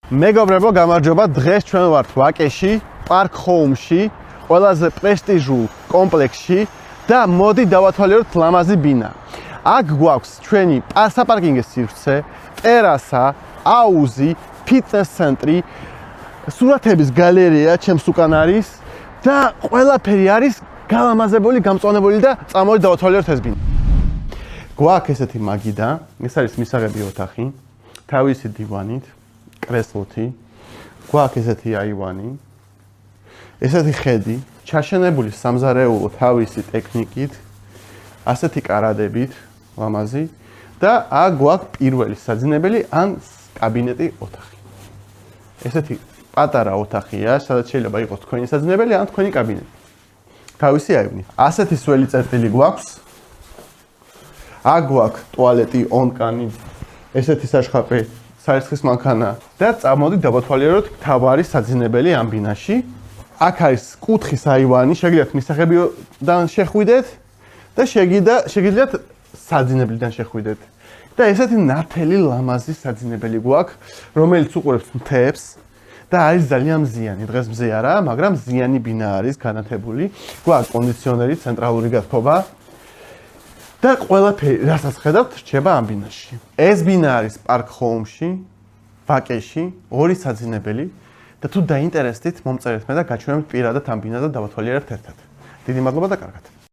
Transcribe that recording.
მეგობრებო, გამარჯობა. დღეს ჩვენ ვართ ვაკეში, პარკ ჰოუმში, ყველაზე პრესტიჟულ კომპლექსში და მოდი დავათვალიეროთ ლამაზი ბინა. აქ გვაქვს ჩვენი საპარკინგის სივრცე, ტერასა, აუზი, ფიტნეს ცენტრი, სურათების გალერეა ჩემს უკან არის და ყველაფერი არის გალამაზებული, გამწვანებული და წამოდი დავათვალიეროთ ეს ბინა. გვაქვს ესეთი მაგიდა, ეს არის მისაღები ოთახი, თავისი დივანით, კრესლოთი, გვაქვს ესეთი აივანი, ესეთი ხედი, ჩაშენებული სამზარეულო თავისი ტექნიკით, ასეთი კარადებით, ლამაზი და აქ გვაქვს პირველი საძინებელი ან კაბინეტი ოთახი. ესეთი პატარა ოთახია, სადაც შეიძლება იყოს თქვენი საძინებელი ან თქვენი კაბინეტი. თავისი აივნით. ასეთი სველი წერტილი გვაქვს. აქ გვაქვს ტუალეტი, ონკანი, ესეთი საშხაპი, საერცხლის მანქანა და წამოდი დავათვალიეროთ მთავარი საძინებელი ამ ბინაში. აქ არის კუთხის აივანი, შეგიძლიათ მისაღებიდან შეხვიდეთ და შეგიძლიათ საძინებლიდან შეხვიდეთ. და ესეთი ნათელი ლამაზი საძინებელი გვაქვს, რომელიც უყურებს მთებს და არის ძალიან მზიანი. დღეს მზე არა, მაგრამ მზიანი ბინა არის განათებული. გვაქვს კონდიციონერი, ცენტრალური გათბობა და ყველაფერი, რასაც ხედავთ, რჩება ამ ბინაში. ეს ბინა არის პარკ ჰოუმში, ვაკეში, ორი საძინებელი და თუ დაინტერესდით, მომწერეთ მე და გაჩვენებთ პირადად ამ ბინას და დავათვალიერებთ ერთად. დიდი მადლობა და კარგად.